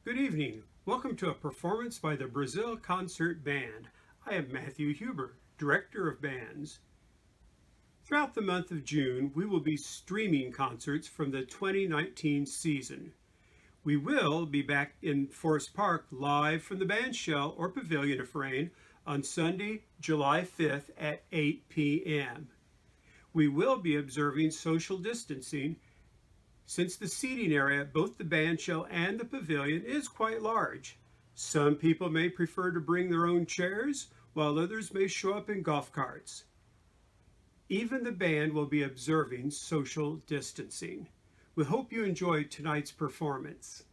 Good evening. Welcome to a performance by the Brazil Concert Band. I am Matthew Huber, Director of Bands. Throughout the month of June, we will be streaming concerts from the 2019 season. We will be back in Forest Park live from the band shell or Pavilion if rain on Sunday, July 5th at 8 p.m. We will be observing social distancing since the seating area at both the band shell and the pavilion is quite large. Some people may prefer to bring their own chairs, while others may show up in golf carts. Even the band will be observing social distancing. We hope you enjoyed tonight's performance.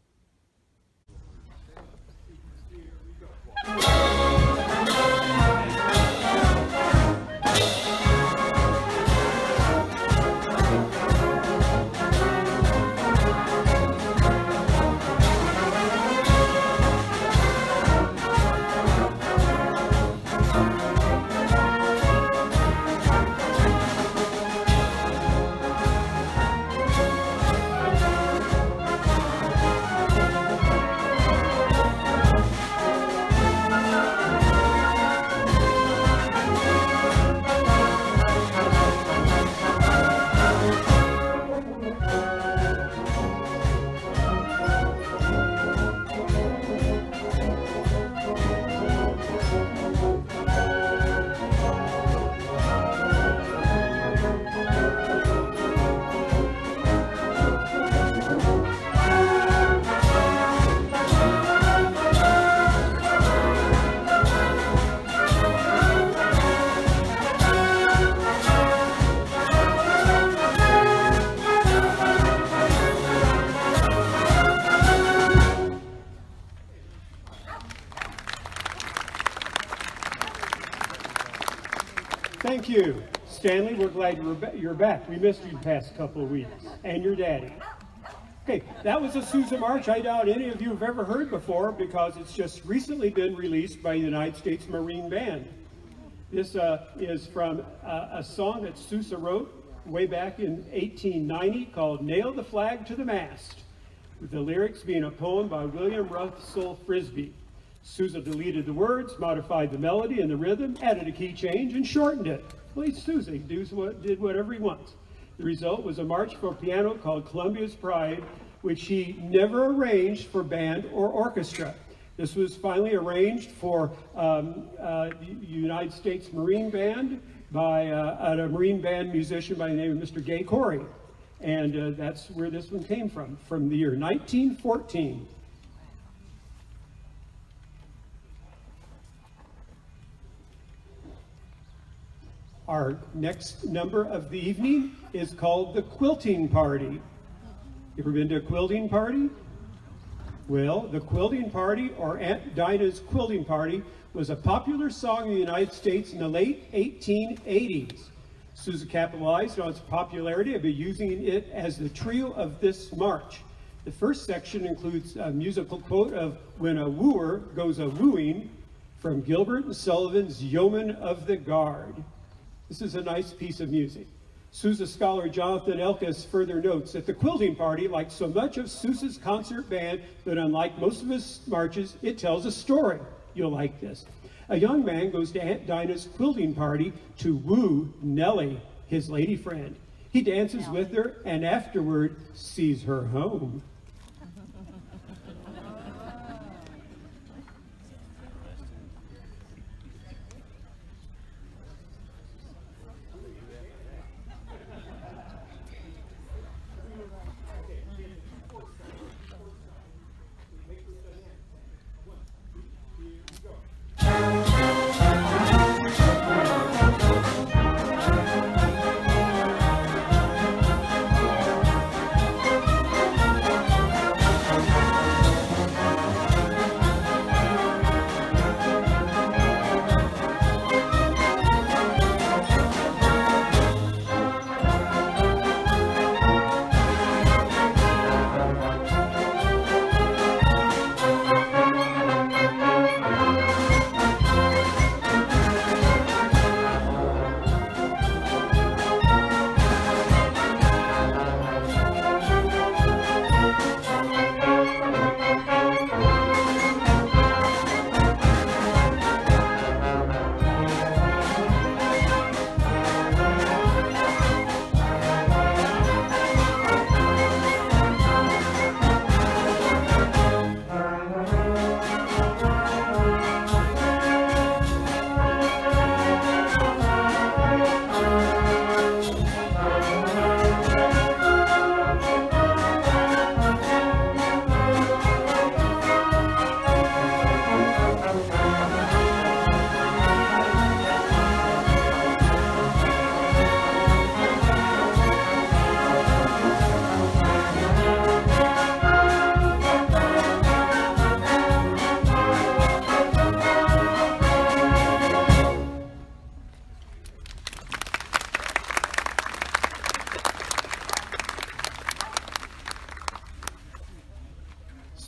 Thank you. Stanley, we're glad you're back. We missed you the past couple of weeks. And your daddy. Okay, that was a Sousa March I doubt any of you have ever heard before because it's just recently been released by the United States Marine Band. This is from a song that Sousa wrote way back in 1890 called Nail the Flag to the Mast, with the lyrics being a poem by William Russell Frisbee. Sousa deleted the words, modified the melody and the rhythm, added a key change, and shortened it. Well, he's Sousa. He did whatever he wants. The result was a march for piano called Columbia's Pride, which he never arranged for band or orchestra. This was finally arranged for the United States Marine Band by a Marine Band musician by the name of Mr. Gay Corey. And that's where this one came from the year 1914. Our next number of the evening is called The Quilting Party. You ever been to a quilting party? Well, the Quilting Party, or Aunt Dinah's Quilting Party, was a popular song in the United States in the late 1880s. Sousa capitalized on its popularity by using it as the trio of this march. The first section includes a musical quote of When a Wooer Goes a-Wooing from Gilbert and Sullivan's Yeoman of the Guard. This is a nice piece of music. Sousa scholar Jonathan Elkes further notes that the Quilting Party, like so much of Sousa's concert band, but unlike most of his marches, it tells a story. You'll like this. A young man goes to Aunt Dinah's quilting party to woo Nellie, his lady friend. He dances with her and afterward sees her home.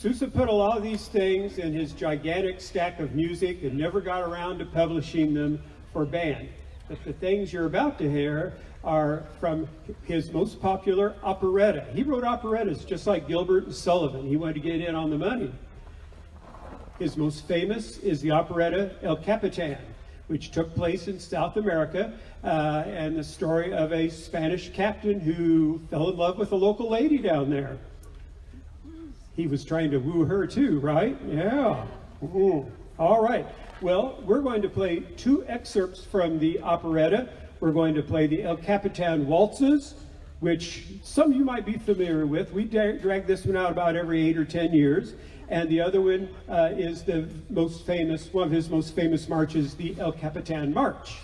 Sousa put a lot of these things in his gigantic stack of music and never got around to publishing them for band. But the things you're about to hear are from his most popular operetta. He wrote operettas just like Gilbert and Sullivan. He wanted to get in on the money. His most famous is the operetta El Capitan, which took place in South America, and the story of a Spanish captain who fell in love with a local lady down there. He was trying to woo her too, right? Yeah. All right. Well, we're going to play two excerpts from the operetta. We're going to play the El Capitan waltzes, which some of you might be familiar with. We drag this one out about every 8 or 10 years. And the other one is the most famous, one of his most famous marches, the El Capitan March.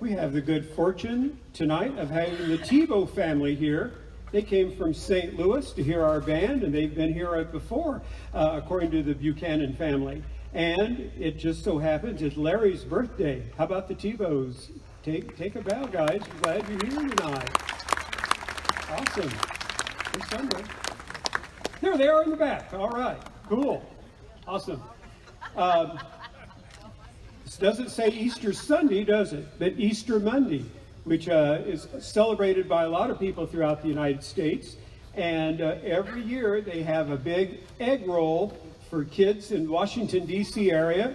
We have the good fortune tonight of having the Tebow family here. They came from St. Louis to hear our band, and they've been here before, according to the Buchanan family. And it just so happens it's Larry's birthday. How about the Tebows? Take a bow, guys. We're glad you're here tonight. Awesome. There's somewhere. There they are in the back. All right. Cool. Awesome. This doesn't say Easter Sunday, does it? But Easter Monday, which is celebrated by a lot of people throughout the United States. And every year they have a big egg roll for kids in Washington, D.C. area.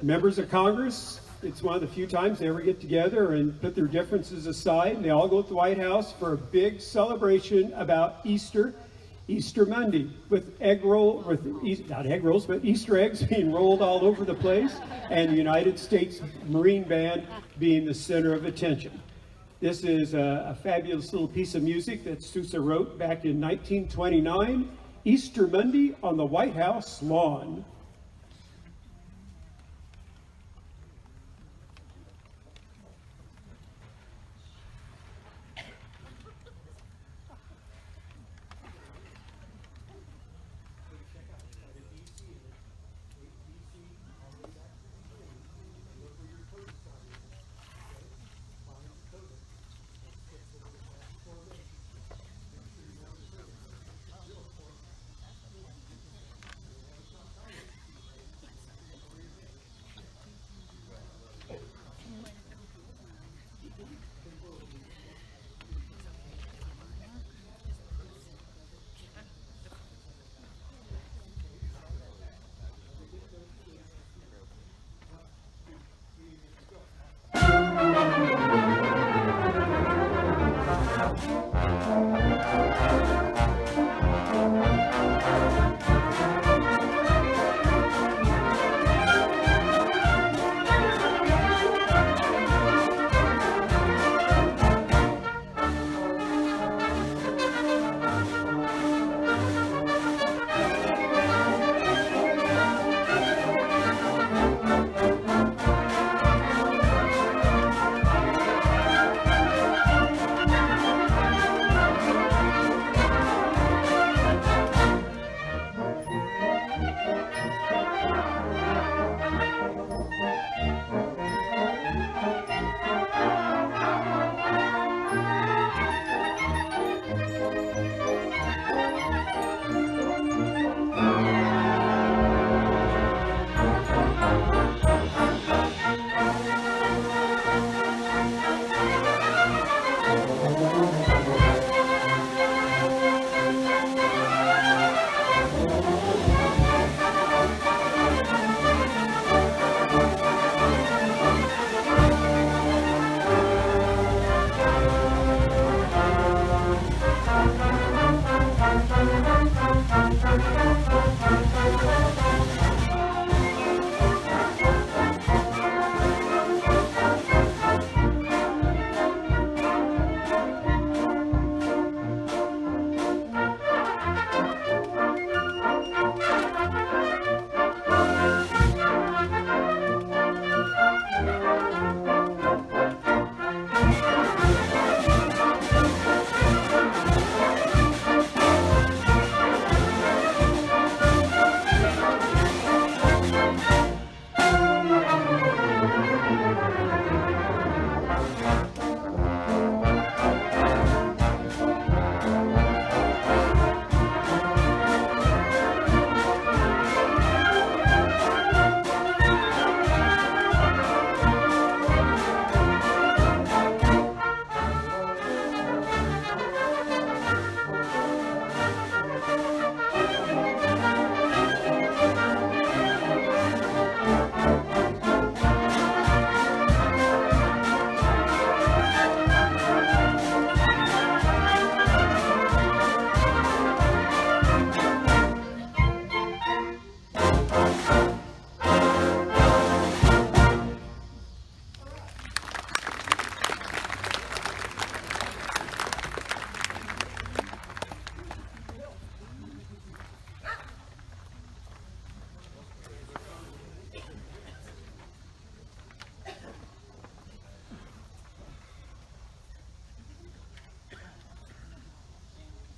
Members of Congress, it's one of the few times they ever get together and put their differences aside. They all go to the White House for a big celebration about Easter Monday, with not egg rolls, but Easter eggs being rolled all over the place, and the United States Marine Band being the center of attention. This is a fabulous little piece of music that Sousa wrote back in 1929, Easter Monday on the White House lawn.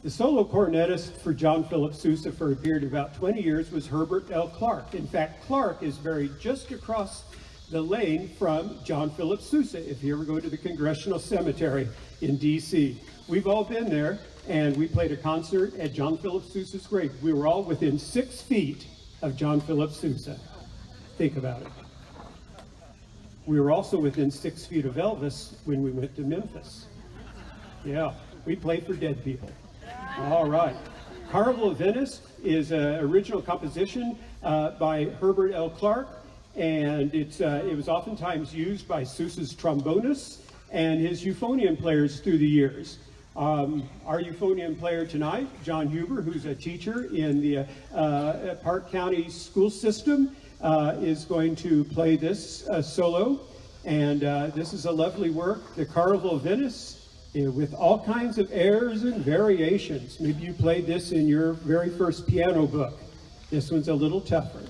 The solo cornetist for John Philip Sousa for a period of about 20 years was Herbert L. Clark. In fact, Clark is buried just across the lane from John Philip Sousa, if you ever go to the Congressional Cemetery in D.C. We've all been there, and we played a concert at John Philip Sousa's grave. We were all within 6 feet of John Philip Sousa. Think about it. We were also within 6 feet of Elvis when we went to Memphis. Yeah, we played for dead people. All right. Carnival of Venice is an original composition by Herbert L. Clark, and it was oftentimes used by Sousa's trombonists and his euphonium players through the years. Our euphonium player tonight, John Huber, who's a teacher in the Parke County school system, is going to play this solo. And this is a lovely work, the Carnival of Venice, with all kinds of airs and variations. Maybe you played this in your very first piano book. This one's a little tougher.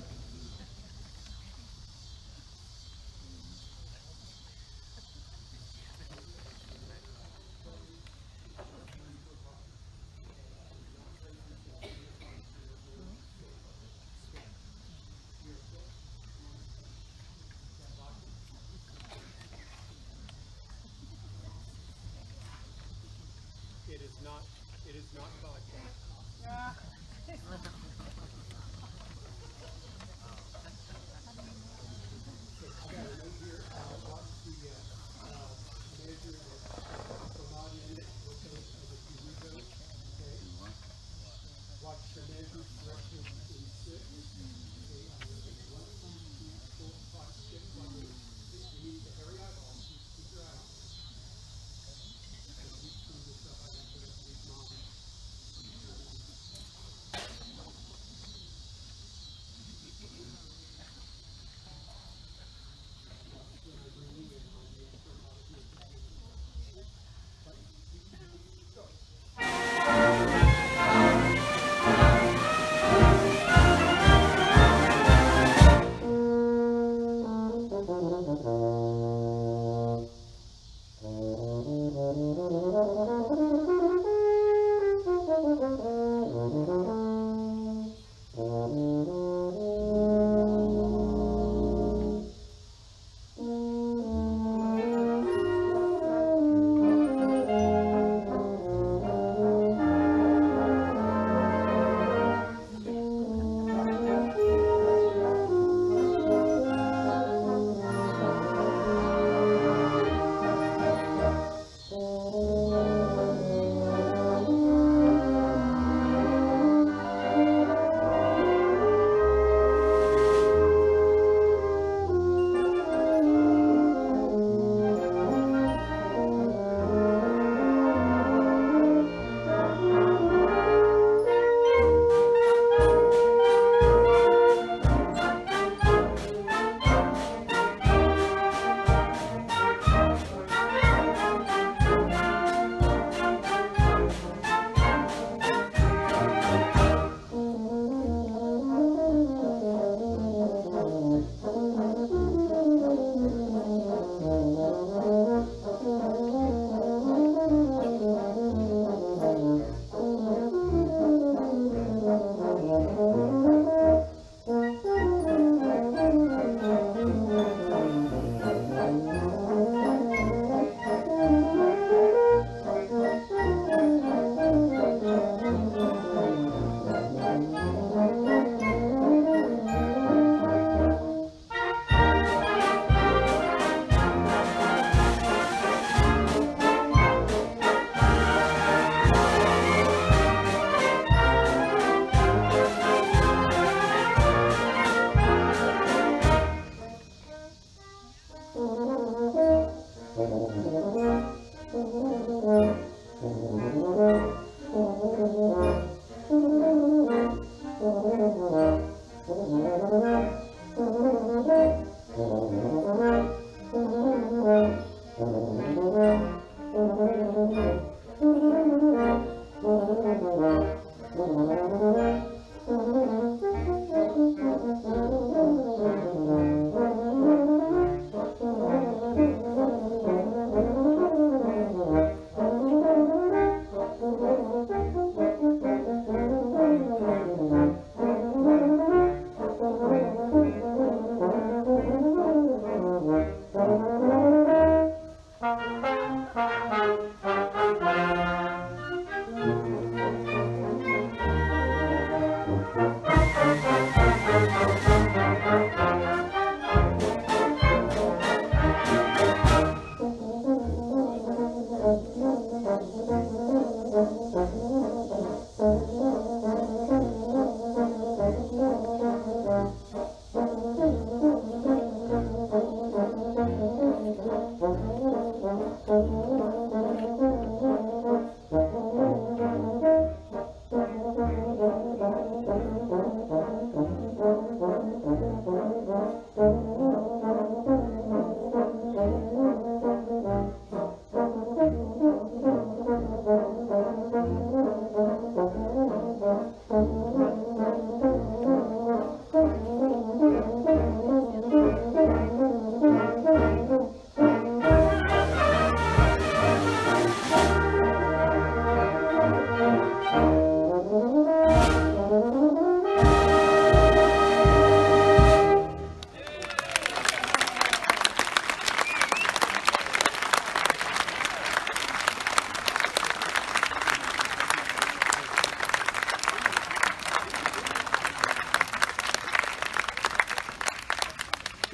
It is not vodka. Watch the measure direction in 6. You need to hurry up. Keep your eyes.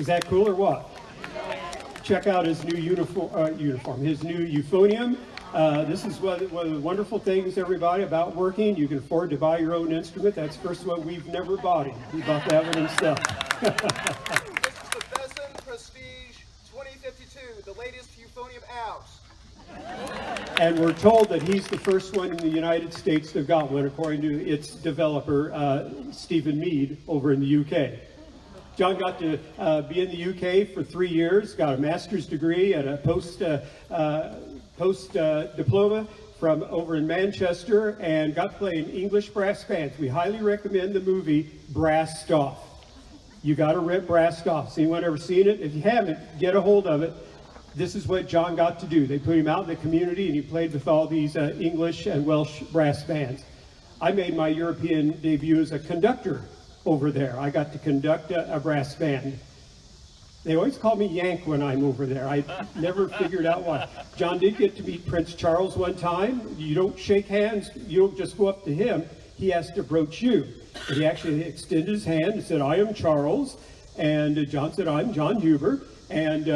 Is that cool or what? Check out his new his new euphonium. This is one of the wonderful things, everybody, about working. You can afford to buy your own instrument. That's the first one we've never bought him. He bought that one himself. This is the Besson Prestige 2052, the latest euphonium out. And we're told that he's the first one in the United States to have got one, according to its developer, Stephen Mead, over in the UK. John got to be in the UK for 3 years, got a master's degree and a post diploma from over in Manchester, and got to play in English brass bands. We highly recommend the movie Brassed Off. You got to rip Brassed Off. Has anyone ever seen it? If you haven't, get a hold of it. This is what John got to do. They put him out in the community, and he played with all these English and Welsh brass bands. I made my European debut as a conductor over there. I got to conduct a brass band. They always call me Yank when I'm over there. I never figured out why. John did get to meet Prince Charles one time. You don't shake hands. You don't just go up to him. He has to approach you. And he actually extended his hand and said, "I am Charles." And John said, "I'm John Huber." And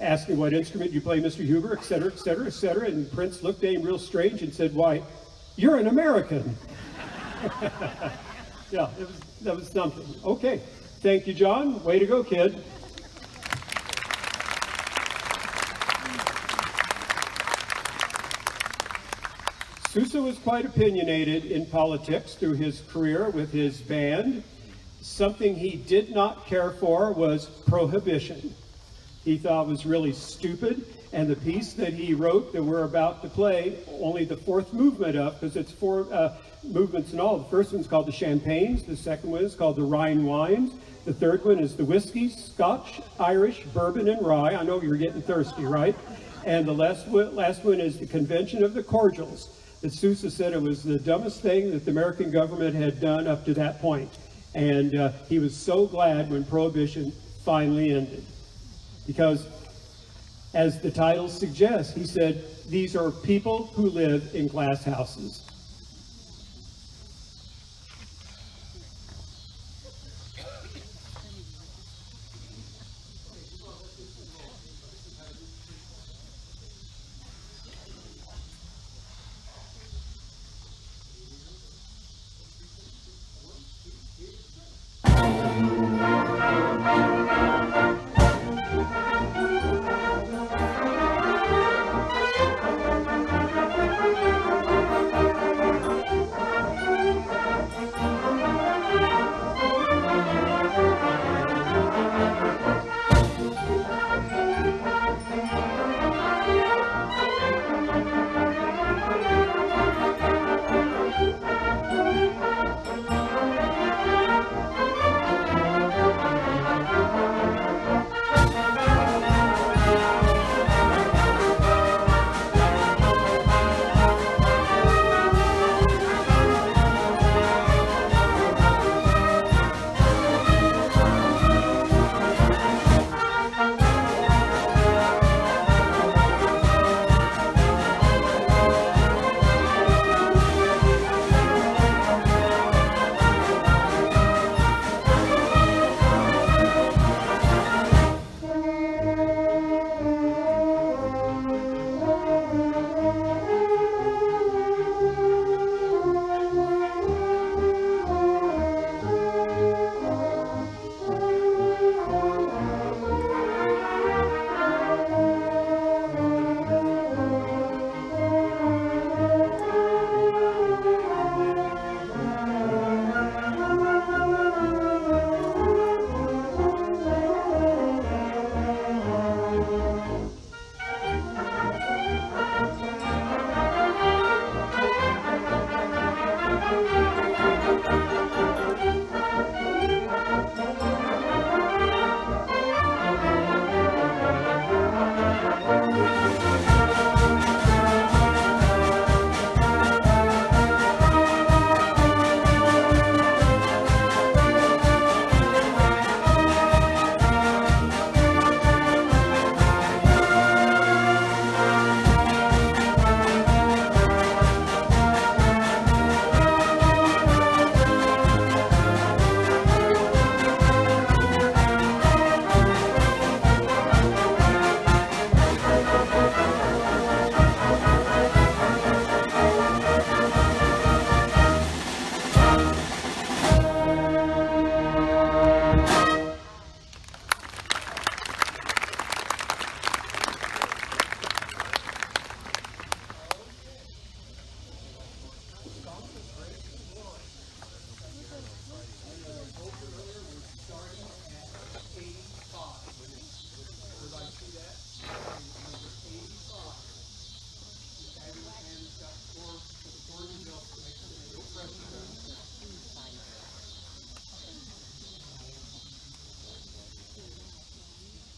asked him, "What instrument you play, Mr. Huber?" et cetera, et cetera, et cetera. And Prince looked at him real strange and said, "Why, you're an American." Yeah, that was something. Okay, thank you, John. Way to go, kid. Sousa was quite opinionated in politics through his career with his band. Something he did not care for was prohibition. He thought it was really stupid, and the piece that he wrote that we're about to play, only the fourth movement of, because it's four movements in all. The first one's called the Champagnes, the second one is called the Rhine Wines, the third one is the Whiskey, Scotch, Irish, Bourbon, and Rye. I know you're getting thirsty, right? And the last one is the Convention of the Cordials. That Sousa said it was the dumbest thing that the American government had done up to that point. And he was so glad when Prohibition finally ended. Because, as the title suggests, he said, these are people who live in glass houses.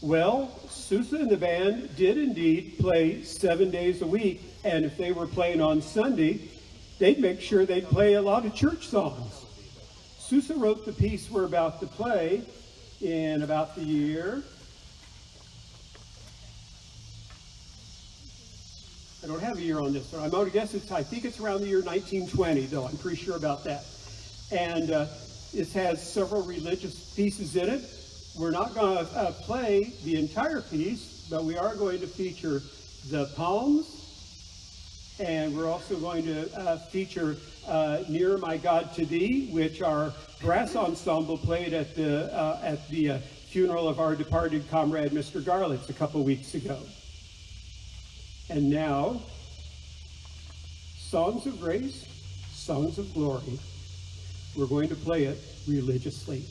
Well, Sousa and the band did indeed play 7 days a week, and if they were playing on Sunday, they'd make sure they'd play a lot of church songs. Sousa wrote the piece we're about to play in about the year, I don't have a year on this one. I'm going to guess I think it's around the year 1920, though. I'm pretty sure about that. And it has several religious pieces in it. We're not going to play the entire piece, but we are going to feature the palms, and we're also going to feature Nearer My God to Thee, which our brass ensemble played at the funeral of our departed comrade, Mr. Garlitz, a couple weeks ago. And now, songs of grace, songs of glory. We're going to play it religiously.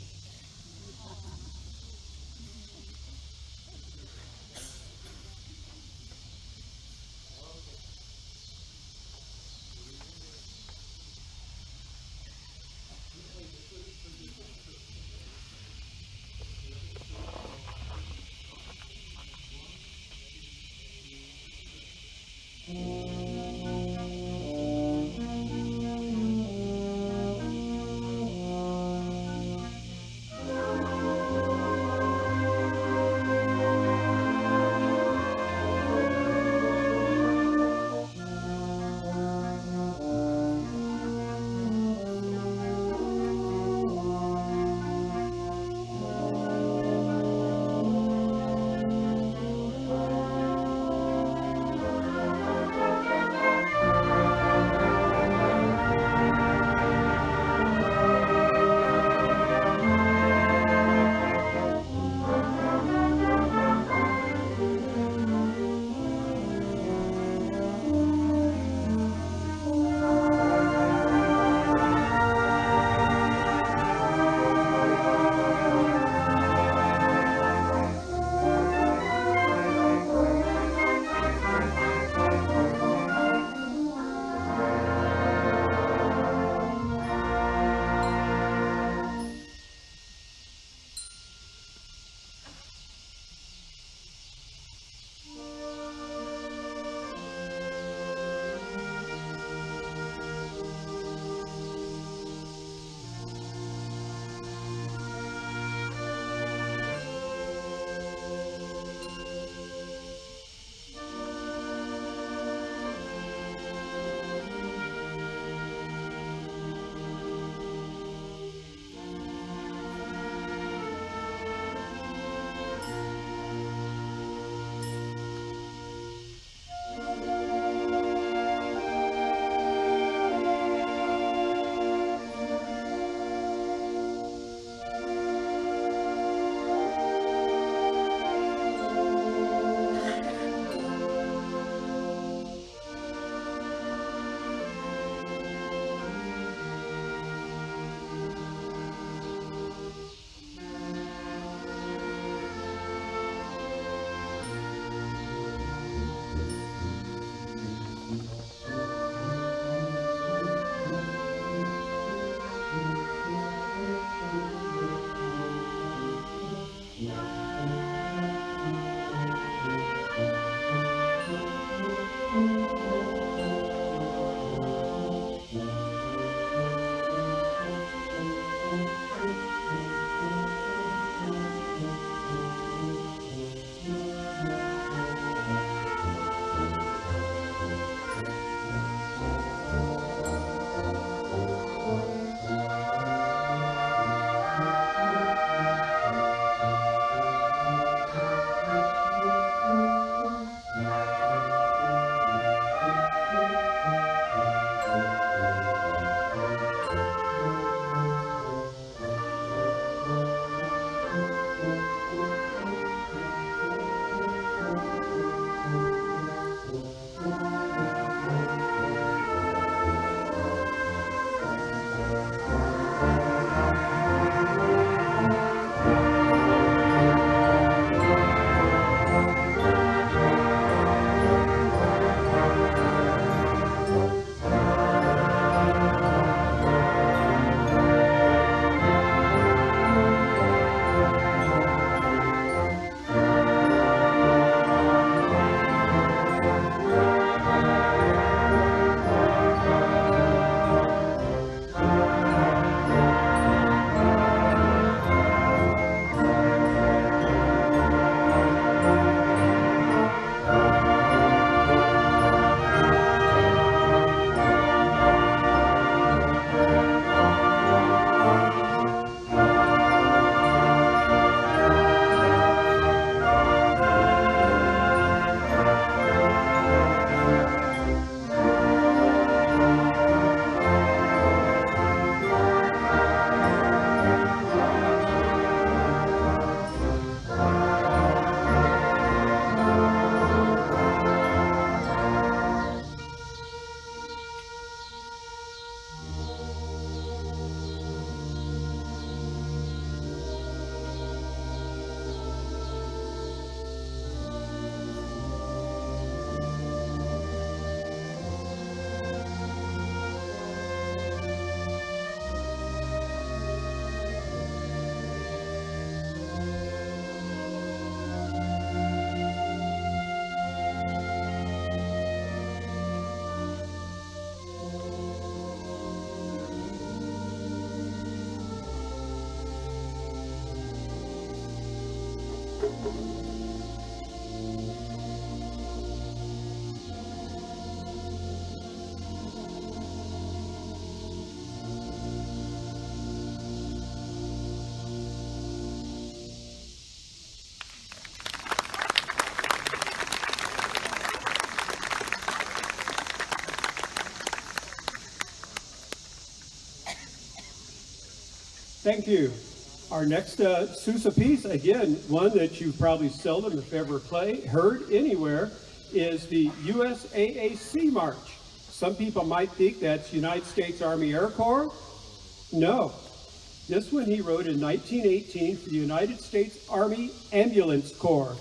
Thank you. Our next Sousa piece, again, one that you probably seldom, if ever, heard anywhere, is the USAAC March. Some people might think that's United States Army Air Corps. No. This one he wrote in 1918 for the United States Army Ambulance Corps.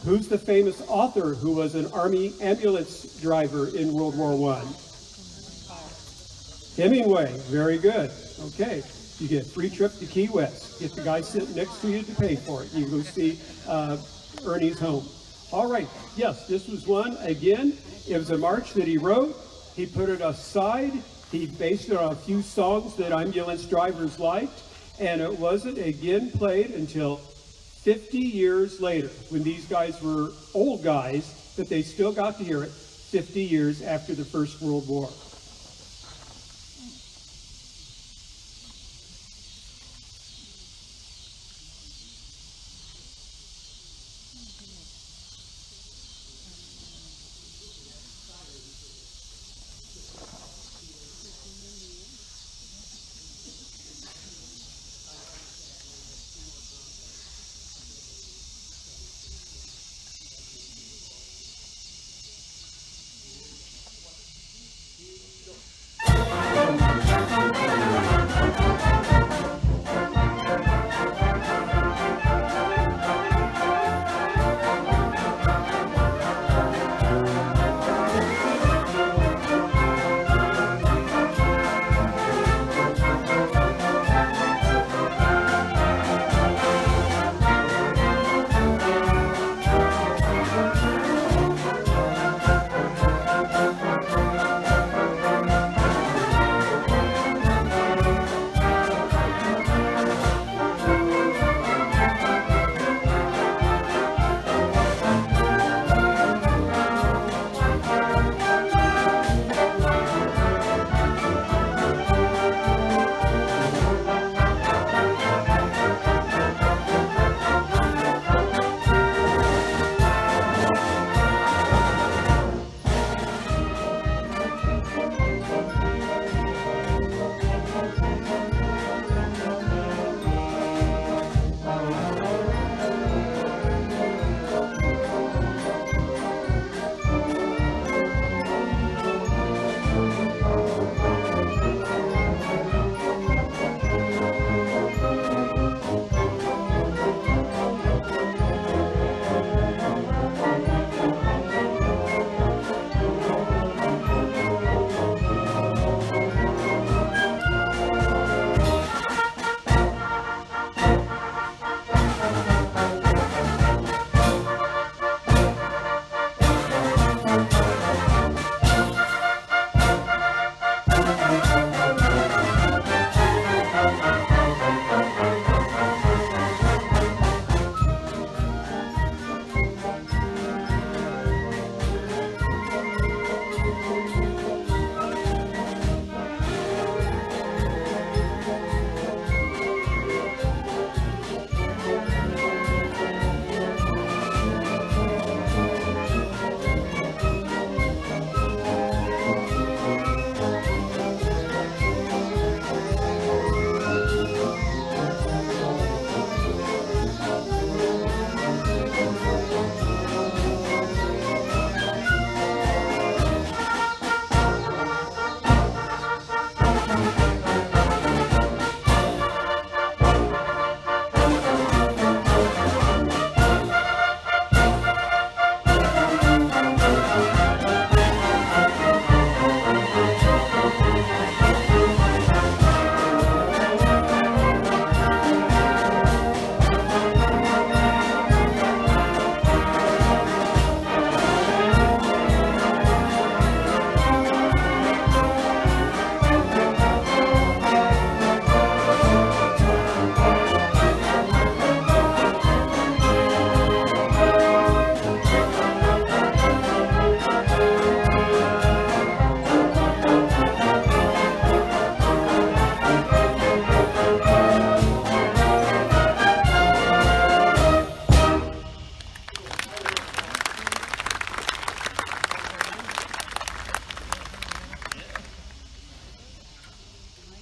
Who's the famous author who was an Army ambulance driver in World War I? Hemingway. Very good. Okay. You get a free trip to Key West. Get the guy sitting next to you to pay for it. You go see Ernie's home. All right. Yes, this was one. Again, it was a march that he wrote. He put it aside. He based it on a few songs that ambulance drivers liked. And it wasn't, again, played until 50 years later, when these guys were old guys, but they still got to hear it 50 years after the First World War.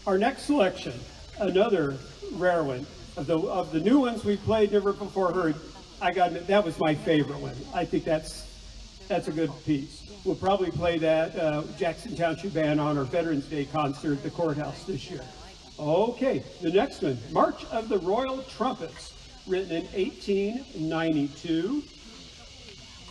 Our next selection, another rare one. Of the new ones we've played, never before heard, I got admit, that was my favorite one. I think that's a good piece. We'll probably play that Jackson Township Band on our Veterans Day concert at the courthouse this year. Okay, the next one, March of the Royal Trumpets, written in 1892.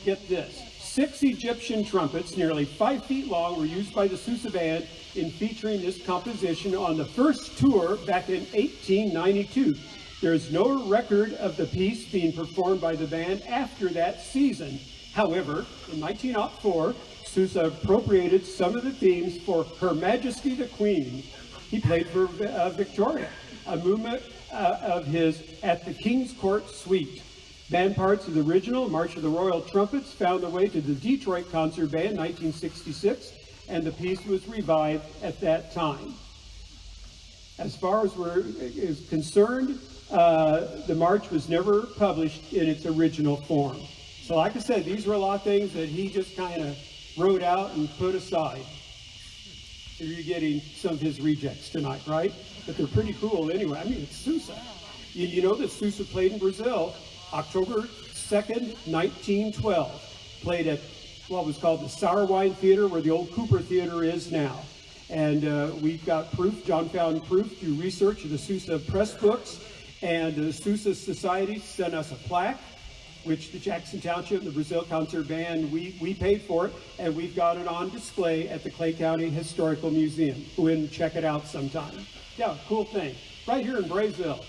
Get this, 6 Egyptian trumpets, nearly 5 feet long, were used by the Sousa Band in featuring this composition on the first tour back in 1892. There is no record of the piece being performed by the band after that season. However, in 1904, Sousa appropriated some of the themes for Her Majesty the Queen. He played for Victoria, a movement of his At the King's Court Suite. Band parts of the original March of the Royal Trumpets found their way to the Detroit Concert Band in 1966, and the piece was revived at that time. As far as is concerned, the march was never published in its original form. So like I said, these were a lot of things that he just kind of wrote out and put aside. So you're getting some of his rejects tonight, right? But they're pretty cool anyway. I mean, it's Sousa. You know that Sousa played in Brazil October 2nd, 1912. Played at what was called the Sour Wine Theater, where the old Cooper Theater is now. And we've got proof, John found proof through research of the Sousa press books. And the Sousa Society sent us a plaque, which the Jackson Township and the Brazil Concert Band, we paid for it, and we've got it on display at the Clay County Historical Museum. Go in and check it out sometime. Yeah, cool thing. Right here in Braysville.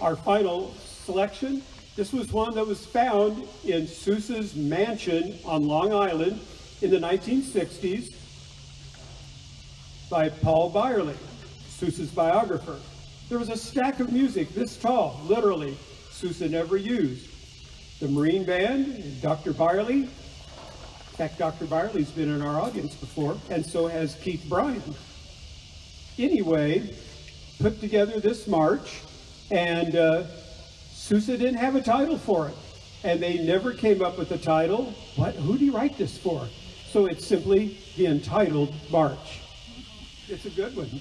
Our final selection, this was one that was found in Sousa's mansion on Long Island in the 1960s by Paul Byerly, Sousa's biographer. There was a stack of music this tall, literally, Sousa never used. The Marine Band, Dr. Byerly. In fact, Dr. Byerly's been in our audience before, and so has Keith Bryan. Anyway, put together this march, and Sousa didn't have a title for it. And they never came up with a title. Who do you write this for? So it's simply the Untitled March. It's a good one.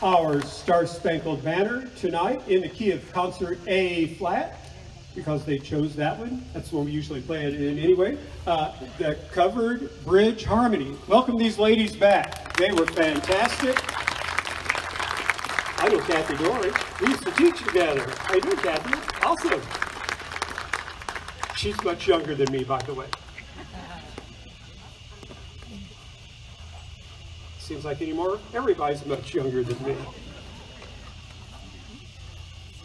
our Star Spangled Banner tonight in the key of concert A flat, because they chose that one. That's the one we usually play it in anyway. The Covered Bridge Harmony. Welcome these ladies back. They were fantastic. I know Kathy Dory. We used to teach together. I do, Kathy. Awesome. She's much younger than me, by the way. Seems like anymore, everybody's much younger than me.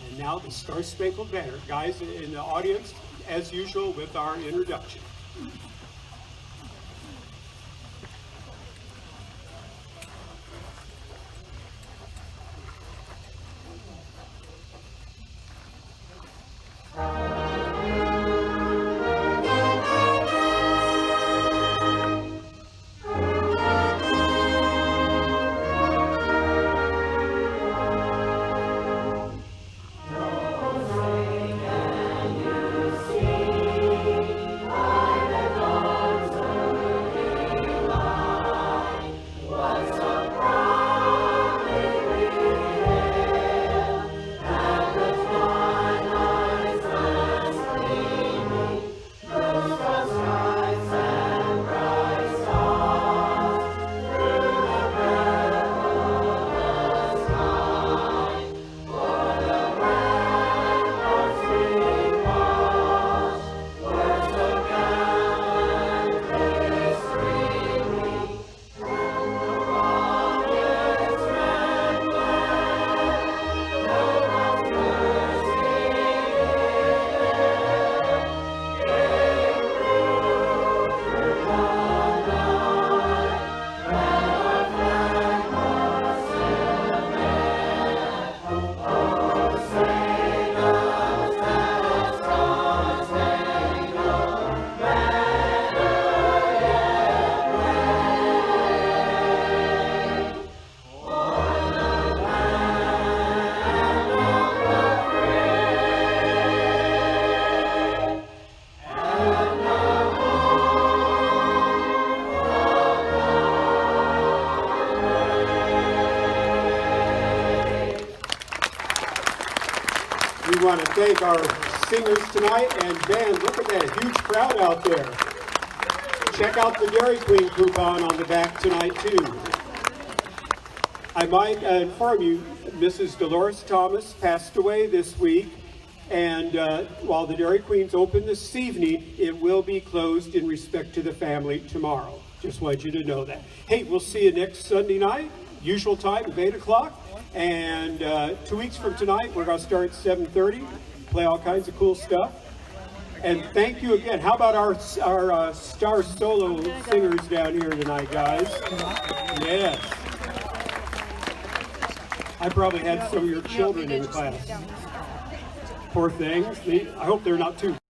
And now the Star Spangled Banner. Guys in the audience, as usual, with our introduction. We want to thank our singers tonight, and band. Look at that huge crowd out there. Check out the Dairy Queen coupon on the back tonight too. I might inform you, Mrs. Dolores Thomas passed away this week, and while the Dairy Queen's open this evening, it will be closed in respect to the family tomorrow. Just want you to know that. Hey, we'll see you next Sunday night, usual time of 8 o'clock. And 2 weeks from tonight, we're going to start at 7:30, play all kinds of cool stuff. And thank you again. How about our star solo singers down here tonight, guys? Yes. I probably had some of your children in the class. Poor things. I hope they're not too